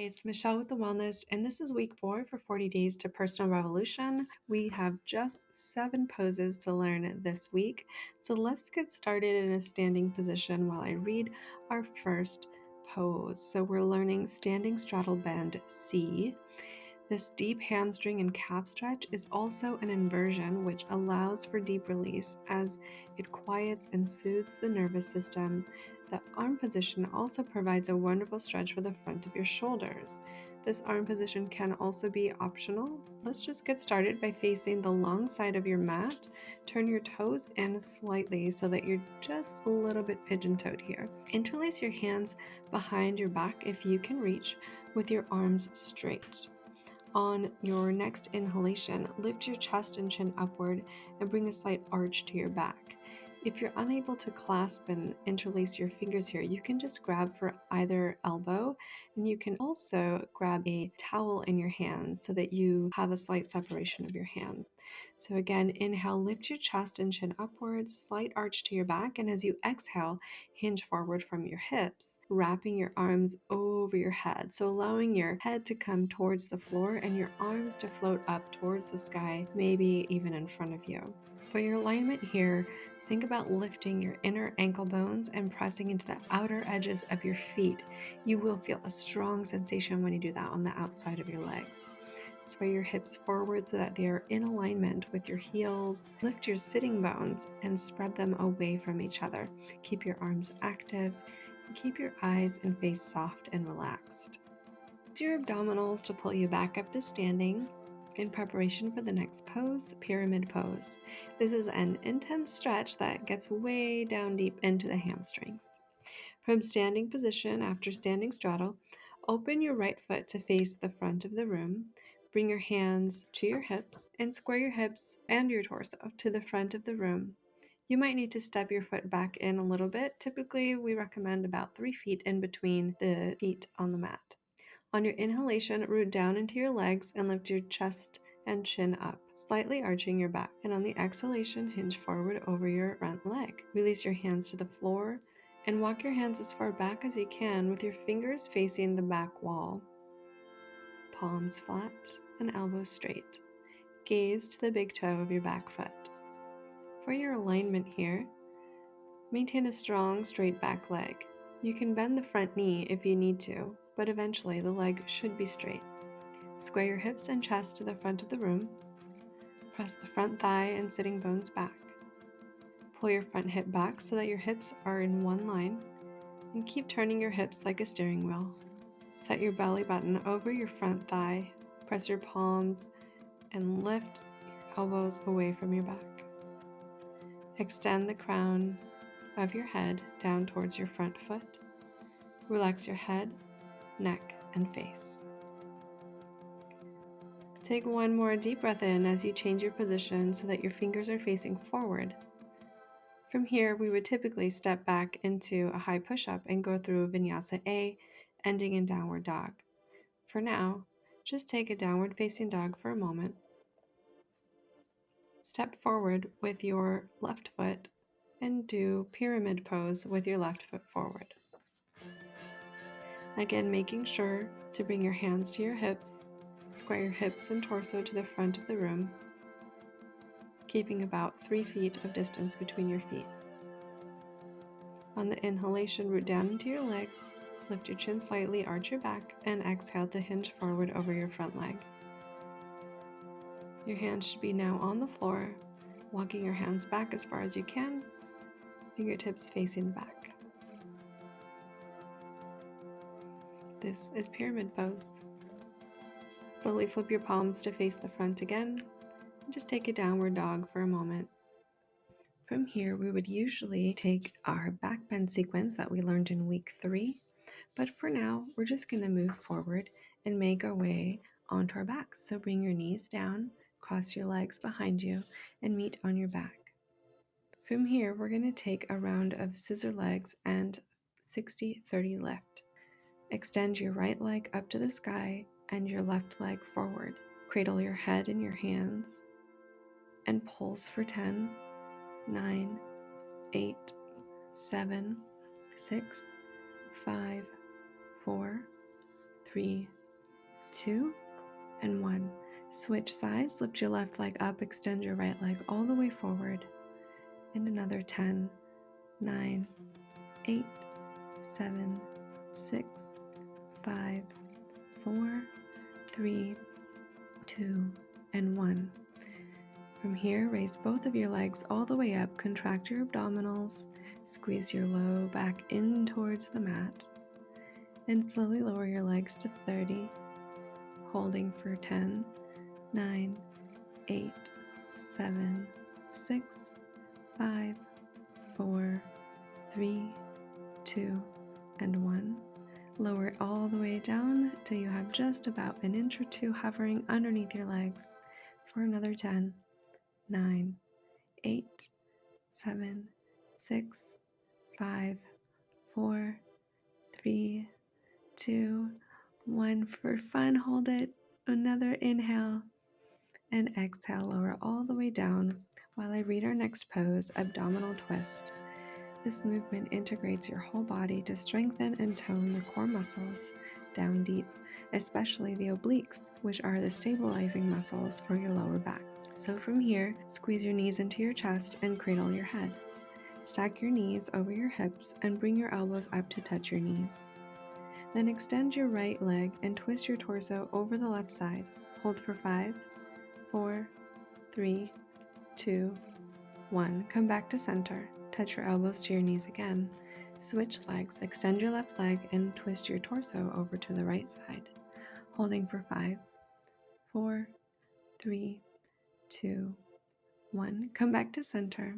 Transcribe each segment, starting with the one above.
it's Michelle with the Wellness, and this is week 4 for 40 Days to Personal Revolution. We have just 7 poses to learn this week, so let's get started in a standing position while I read our first pose. So we're learning Standing Straddle Bend C. This deep hamstring and calf stretch is also an inversion, which allows for deep release as it quiets and soothes the nervous system. The arm position also provides a wonderful stretch for the front of your shoulders. This arm position can also be optional. Let's just get started by facing the long side of your mat. Turn your toes in slightly so that you're just a little bit pigeon-toed here. Interlace your hands behind your back if you can reach, with your arms straight. On your next inhalation, lift your chest and chin upward and bring a slight arch to your back. If you're unable to clasp and interlace your fingers here, you can just grab for either elbow, and you can also grab a towel in your hands so that you have a slight separation of your hands. So again, inhale, lift your chest and chin upwards, slight arch to your back, and as you exhale, hinge forward from your hips, wrapping your arms over your head. So allowing your head to come towards the floor and your arms to float up towards the sky, maybe even in front of you. For your alignment here, think about lifting your inner ankle bones and pressing into the outer edges of your feet. You will feel a strong sensation when you do that on the outside of your legs. Sway your hips forward so that they are in alignment with your heels. Lift your sitting bones and spread them away from each other. Keep your arms active and keep your eyes and face soft and relaxed. Use your abdominals to pull you back up to standing in preparation for the next pose, pyramid pose. This is an intense stretch that gets way down deep into the hamstrings. From standing position after standing straddle, open your right foot to face the front of the room. Bring your hands to your hips and square your hips and your torso to the front of the room. You might need to step your foot back in a little bit. Typically, we recommend about 3 feet in between the feet on the mat. On your inhalation, root down into your legs and lift your chest and chin up, slightly arching your back. And on the exhalation, hinge forward over your front leg. Release your hands to the floor and walk your hands as far back as you can with your fingers facing the back wall. Palms flat and elbows straight. Gaze to the big toe of your back foot. For your alignment here, maintain a strong, straight back leg. You can bend the front knee if you need to, but eventually the leg should be straight. Square your hips and chest to the front of the room. Press the front thigh and sitting bones back. Pull your front hip back so that your hips are in one line, and keep turning your hips like a steering wheel. Set your belly button over your front thigh. Press your palms and lift your elbows away from your back. Extend the crown of your head down towards your front foot. Relax your head, neck, and face. Take one more deep breath in as you change your position so that your fingers are facing forward. From here, we would typically step back into a high push-up and go through Vinyasa A, ending in Downward Dog. For now, just take a downward facing dog for a moment. Step forward with your left foot and do pyramid pose with your left foot forward. Again, making sure to bring your hands to your hips, square your hips and torso to the front of the room, keeping about 3 feet of distance between your feet. On the inhalation, root down into your legs, lift your chin slightly, arch your back, and exhale to hinge forward over your front leg. Your hands should be now on the floor, walking your hands back as far as you can, fingertips facing the back. This is pyramid pose. Slowly flip your palms to face the front again, and just take a downward dog for a moment. From here, we would usually take our back bend sequence that we learned in week 3, but for now, we're just going to move forward and make our way onto our backs. So bring your knees down, cross your legs behind you, and meet on your back. From here, we're going to take a round of scissor legs and 60-30 lift. Extend your right leg up to the sky and your left leg forward. Cradle your head in your hands and pulse for 10, 9, 8, 7, 6, 5, 4, 3, 2, and 1. Switch sides, lift your left leg up, extend your right leg all the way forward. And another 10, 9, 8, 7, 6, 5, 4, 3, 2, and 1. From here, raise both of your legs all the way up, contract your abdominals, squeeze your low back in towards the mat, and slowly lower your legs to 30, holding for 10, 9, 8, 7, 6, 5, 4, 3, 2, and 1. Lower it all the way down till you have just about an inch or two hovering underneath your legs for another 10, 9, 8, 7, 6, 5, 4, 3, 2, 1. For fun, hold it. Another inhale and exhale. Lower all the way down while I read our next pose, abdominal twist. This movement integrates your whole body to strengthen and tone the core muscles down deep, especially the obliques, which are the stabilizing muscles for your lower back. So from here, squeeze your knees into your chest and cradle your head. Stack your knees over your hips and bring your elbows up to touch your knees. Then extend your right leg and twist your torso over the left side. Hold for 5, 4, 3, 2, 1. Come back to center. Touch your elbows to your knees again. Switch legs. Extend your left leg and twist your torso over to the right side. Holding for 5, 4, 3, 2, 1. Come back to center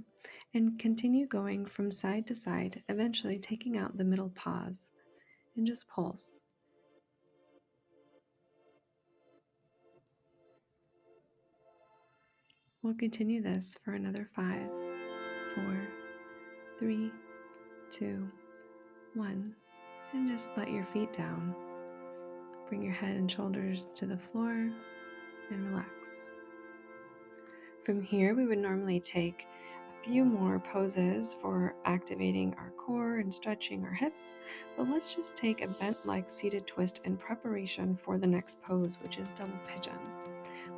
and continue going from side to side, eventually taking out the middle pause, and just pulse. We'll continue this for another 5, 4, 3, 2, 1, and just let your feet down. Bring your head and shoulders to the floor and relax. From here, we would normally take a few more poses for activating our core and stretching our hips, but let's just take a bent leg seated twist in preparation for the next pose, which is double pigeon.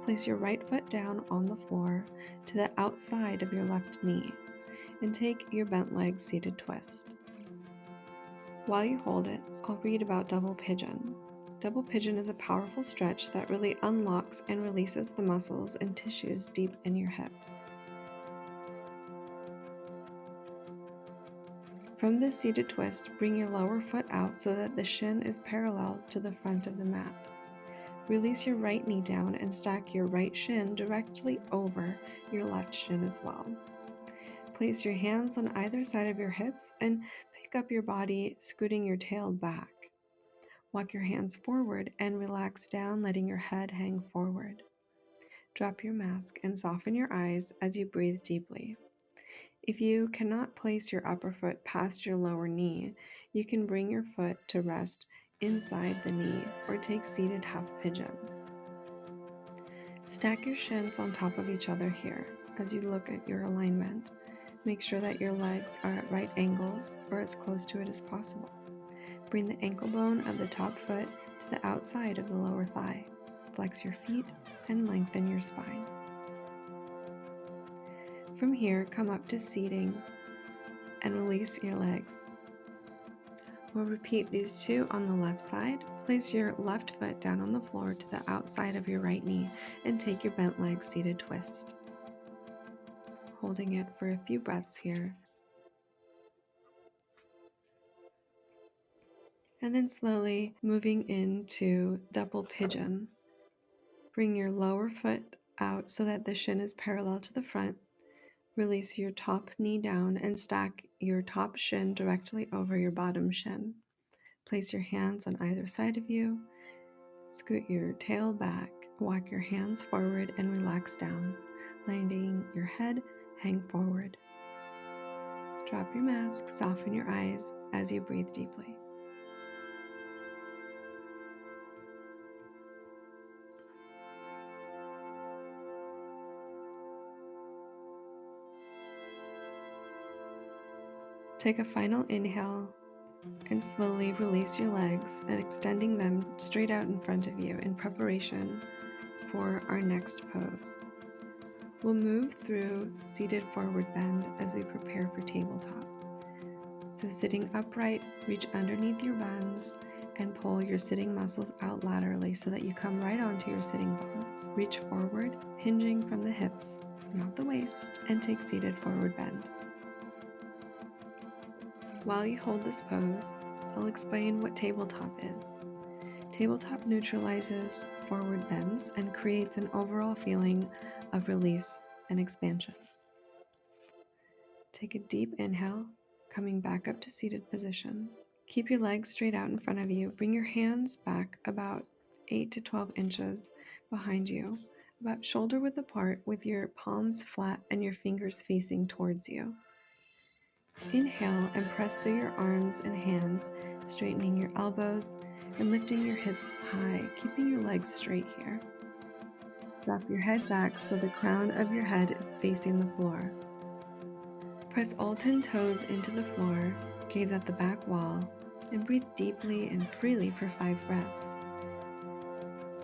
Place your right foot down on the floor to the outside of your left knee and take your bent leg seated twist. While you hold it, I'll read about double pigeon. Double pigeon is a powerful stretch that really unlocks and releases the muscles and tissues deep in your hips. From this seated twist, bring your lower foot out so that the shin is parallel to the front of the mat. Release your right knee down and stack your right shin directly over your left shin as well. Place your hands on either side of your hips and pick up your body, scooting your tail back. Walk your hands forward and relax down, letting your head hang forward. Drop your mask and soften your eyes as you breathe deeply. If you cannot place your upper foot past your lower knee, you can bring your foot to rest inside the knee or take seated half pigeon. Stack your shins on top of each other here as you look at your alignment. Make sure that your legs are at right angles or as close to it as possible. Bring the ankle bone of the top foot to the outside of the lower thigh. Flex your feet and lengthen your spine. From here, come up to seating and release your legs. We'll repeat these two on the left side. Place your left foot down on the floor to the outside of your right knee and take your bent leg seated twist. Holding it for a few breaths here. And then slowly moving into double pigeon. Bring your lower foot out so that the shin is parallel to the front. Release your top knee down and stack your top shin directly over your bottom shin. Place your hands on either side of you. Scoot your tail back. Walk your hands forward and relax down, letting your head hang forward. Drop your mask, soften your eyes as you breathe deeply. Take a final inhale And slowly release your legs and extending them straight out in front of you in preparation for our next pose. We'll move through seated forward bend as we prepare for tabletop. So sitting upright, reach underneath your buns and pull your sitting muscles out laterally so that you come right onto your sitting bones. Reach forward, hinging from the hips, not the waist, and take seated forward bend. While you hold this pose, I'll explain what tabletop is. Tabletop neutralizes forward bends and creates an overall feeling of release and expansion. Take a deep inhale, coming back up to seated position. Keep your legs straight out in front of you. Bring your hands back about 8 to 12 inches behind you, about shoulder width apart with your palms flat and your fingers facing towards you. Inhale and press through your arms and hands, straightening your elbows and lifting your hips high, keeping your legs straight here. Drop your head back so the crown of your head is facing the floor. Press all 10 toes into the floor, gaze at the back wall, and breathe deeply and freely for 5 breaths.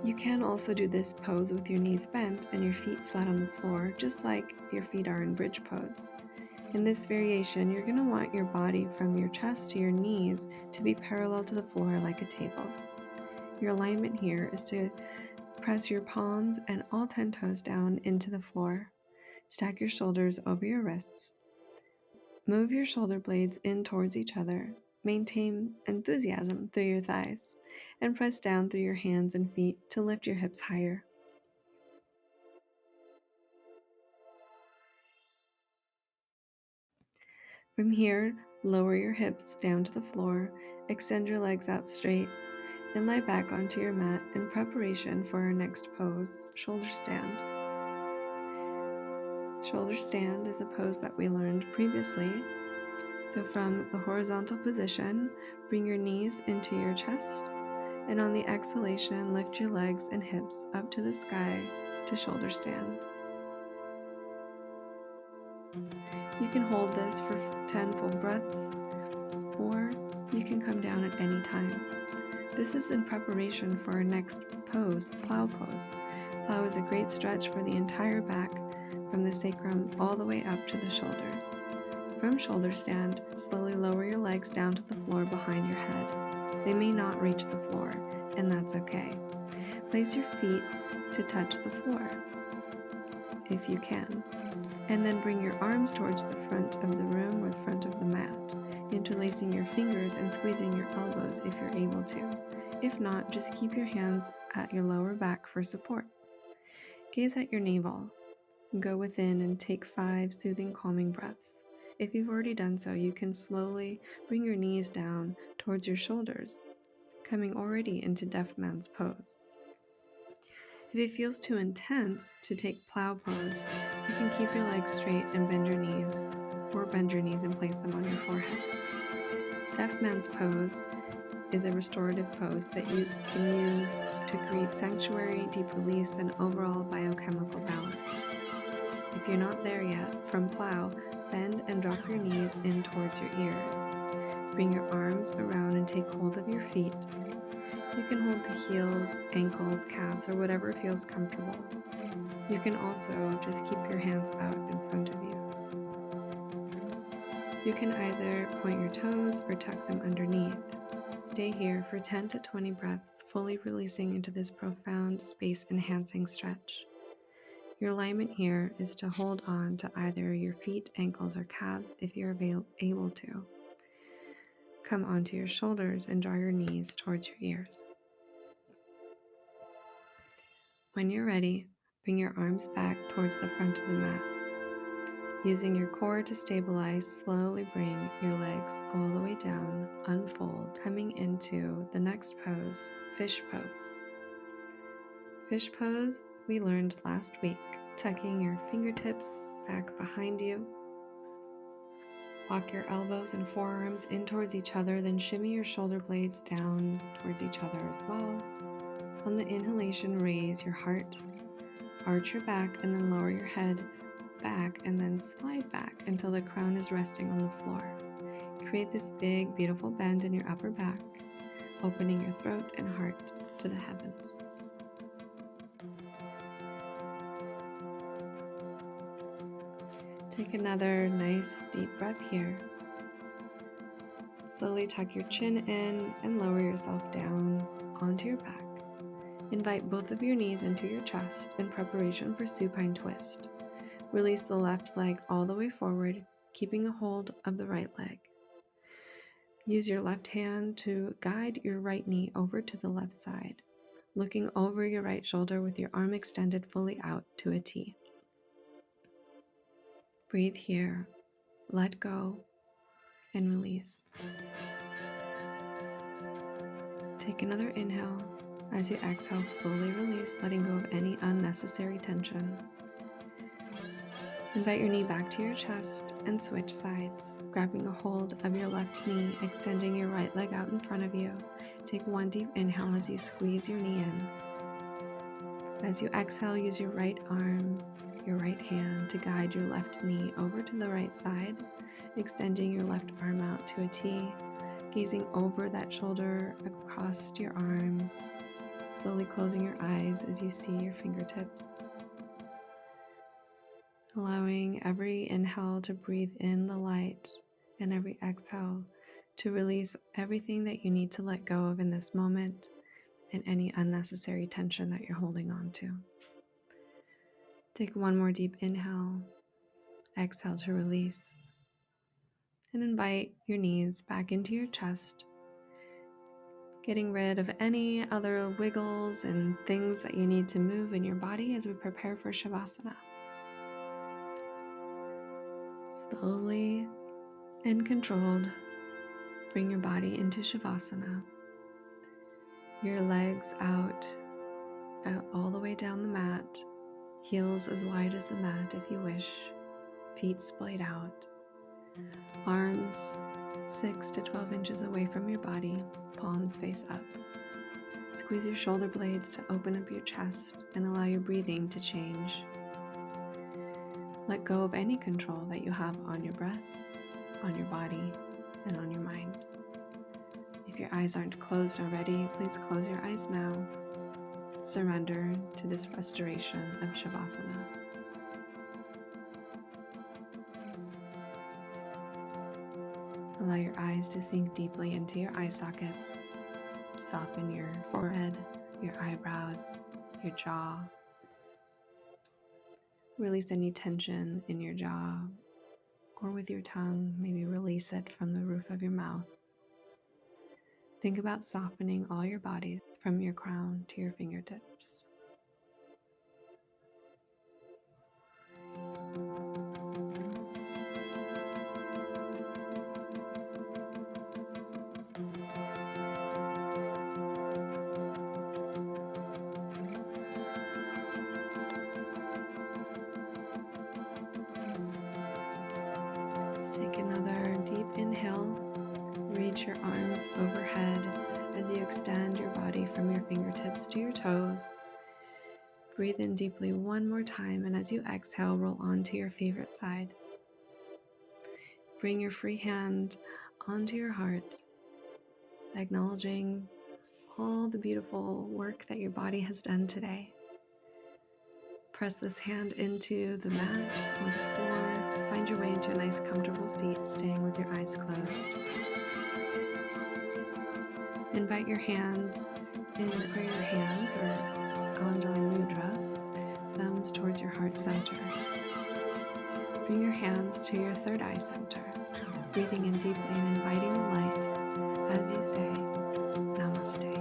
You can also do this pose with your knees bent and your feet flat on the floor, just like your feet are in bridge pose. In this variation, you're going to want your body from your chest to your knees to be parallel to the floor like a table. Your alignment here is to press your palms and all 10 toes down into the floor. Stack your shoulders over your wrists. Move your shoulder blades in towards each other. Maintain enthusiasm through your thighs, and press down through your hands and feet to lift your hips higher. From here, lower your hips down to the floor, extend your legs out straight, and lie back onto your mat in preparation for our next pose, shoulder stand. Shoulder stand is a pose that we learned previously. So from the horizontal position, bring your knees into your chest, and on the exhalation, lift your legs and hips up to the sky to shoulder stand. You can hold this for 10 full breaths, or you can come down at any time. This is in preparation for our next pose, Plow Pose. Plow is a great stretch for the entire back, from the sacrum all the way up to the shoulders. From shoulder stand, slowly lower your legs down to the floor behind your head. They may not reach the floor, and that's okay. Place your feet to touch the floor, if you can, and then bring your arms towards the front of the room or the front of the mat, interlacing your fingers and squeezing your elbows if you're able to. If not, just keep your hands at your lower back for support. Gaze at your navel. Go within and take 5 soothing, calming breaths. If you've already done so, you can slowly bring your knees down towards your shoulders, coming already into Deaf Man's pose. If it feels too intense to take Plow Pose, you can keep your legs straight and bend your knees, or bend your knees and place them on your forehead. Deaf Man's pose is a restorative pose that you can use to create sanctuary, deep release, and overall biochemical balance. If you're not there yet, from Plow, bend and drop your knees in towards your ears. Bring your arms around and take hold of your feet. You can hold the heels, ankles, calves, or whatever feels comfortable. You can also just keep your hands out in front of you. You can either point your toes or tuck them underneath. Stay here for 10 to 20 breaths, fully releasing into this profound, space-enhancing stretch. Your alignment here is to hold on to either your feet, ankles, or calves if you're able to. Come onto your shoulders and draw your knees towards your ears. When you're ready, bring your arms back towards the front of the mat. Using your core to stabilize, slowly bring your legs all the way down, unfold, coming into the next pose, Fish Pose. Fish Pose we learned last week, tucking your fingertips back behind you. Walk your elbows and forearms in towards each other, then shimmy your shoulder blades down towards each other as well. On the inhalation, raise your heart, arch your back, and then lower your head back, and then slide back until the crown is resting on the floor. create this big, beautiful bend in your upper back, opening your throat and heart to the heavens. Take another nice deep breath here. Slowly tuck your chin in and lower yourself down onto your back. Invite both of your knees into your chest in preparation for supine twist. Release the left leg all the way forward, keeping a hold of the right leg. Use your left hand to guide your right knee over to the left side, looking over your right shoulder with your arm extended fully out to a T. Breathe here, let go, and release. Take another inhale. As you exhale, fully release, letting go of any unnecessary tension. Invite your knee back to your chest and switch sides, grabbing a hold of your left knee, extending your right leg out in front of you. Take one deep inhale as you squeeze your knee in. As you exhale, use your right arm, your right hand to guide your left knee over to the right side, extending your left arm out to a T, gazing over that shoulder across your arm, slowly closing your eyes as you see your fingertips. Allowing every inhale to breathe in the light and every exhale to release everything that you need to let go of in this moment and any unnecessary tension that you're holding on to. Take one more deep inhale, exhale to release, and invite your knees back into your chest, getting rid of any other wiggles and things that you need to move in your body as we prepare for Shavasana. Slowly and controlled, bring your body into Shavasana. Your legs out all the way down the mat, heels as wide as the mat if you wish, feet splayed out, arms 6 to 12 inches away from your body, palms face up. Squeeze your shoulder blades to open up your chest and allow your breathing to change. Let go of any control that you have on your breath, on your body, and on your mind. If your eyes aren't closed already, please close your eyes now. Surrender to this restoration of Shavasana. Allow your eyes to sink deeply into your eye sockets. Soften your forehead, your eyebrows, your jaw. Release any tension in your jaw, or with your tongue, maybe release it from the roof of your mouth. Think about softening all your body from your crown to your fingertips. Take another deep inhale. Reach your arms overhead as you extend your body from your fingertips to your toes. Breathe in deeply one more time, and as you exhale, roll onto your favorite side. Bring your free hand onto your heart, acknowledging all the beautiful work that your body has done today. Press this hand into the mat or the floor. Find your way into a nice comfortable seat, staying with your eyes closed. Invite your hands in prayer hands or Anjali Mudra, thumbs towards your heart center. Bring your hands to your third eye center, breathing in deeply and inviting the light as you say, Namaste.